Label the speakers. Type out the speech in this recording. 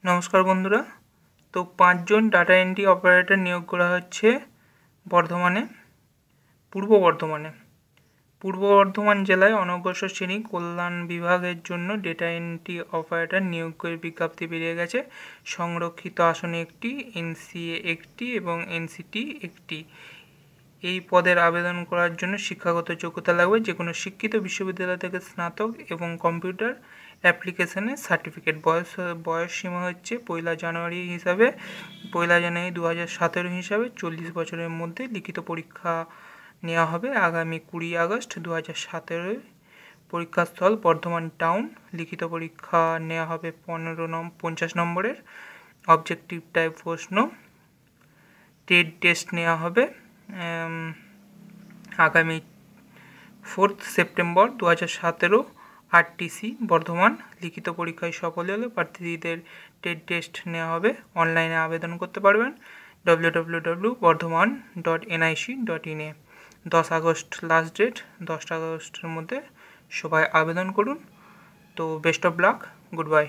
Speaker 1: নমস্কার বন্ধুরা। তো 5 জন ডাটা এন্ট্রি অপারেটর নিয়োগ করা হচ্ছে পূর্ব বর্ধমান জেলায় অনগ্রসর শ্রেণী কল্যাণ বিভাগের জন্য ডেটা এন্ট্রি অপারেটর নিয়োগের বিজ্ঞপ্তি বেরিয়ে গেছে। সংরক্ষিত আসনে একটি, এনসিএ একটি এবং এনসিটি একটি। এই পদের আবেদন করার জন্য শিক্ষাগত যোগ্যতা লাগবে, যে কোনো শিক্ষিত বিশ্ববিদ্যালয় থেকে স্নাতক এবং কম্পিউটার অ্যাপ্লিকেশনের সার্টিফিকেট। বয়স সীমা হচ্ছে 1 জানুয়ারি 2017 হিসাবে 40 বছরের মধ্যে লিখিত পরীক্ষা নেওয়া হবে। আগামী 20 আগস্ট 2017 পরীক্ষাস্থল বর্ধমান টাউন। লিখিত পরীক্ষা নেওয়া হবে 50 নম্বরের। অবজেক্টিভ টাইপ প্রশ্ন। টেট টেস্ট নেওয়া হবে আগামী 4 সেপ্টেম্বর 2017 আরটিসি বর্ধমান। লিখিত পরীক্ষায় সফল হলে প্রার্থীদের টেট টেস্ট নেওয়া হবে। অনলাইনে আবেদন করতে পারবেন www.bardhaman.nic.in এ। 10 আগস্ট লাস্ট ডেট। 10 আগস্টের মধ্যে সবাই আবেদন করুন। তো best of luck, good bye.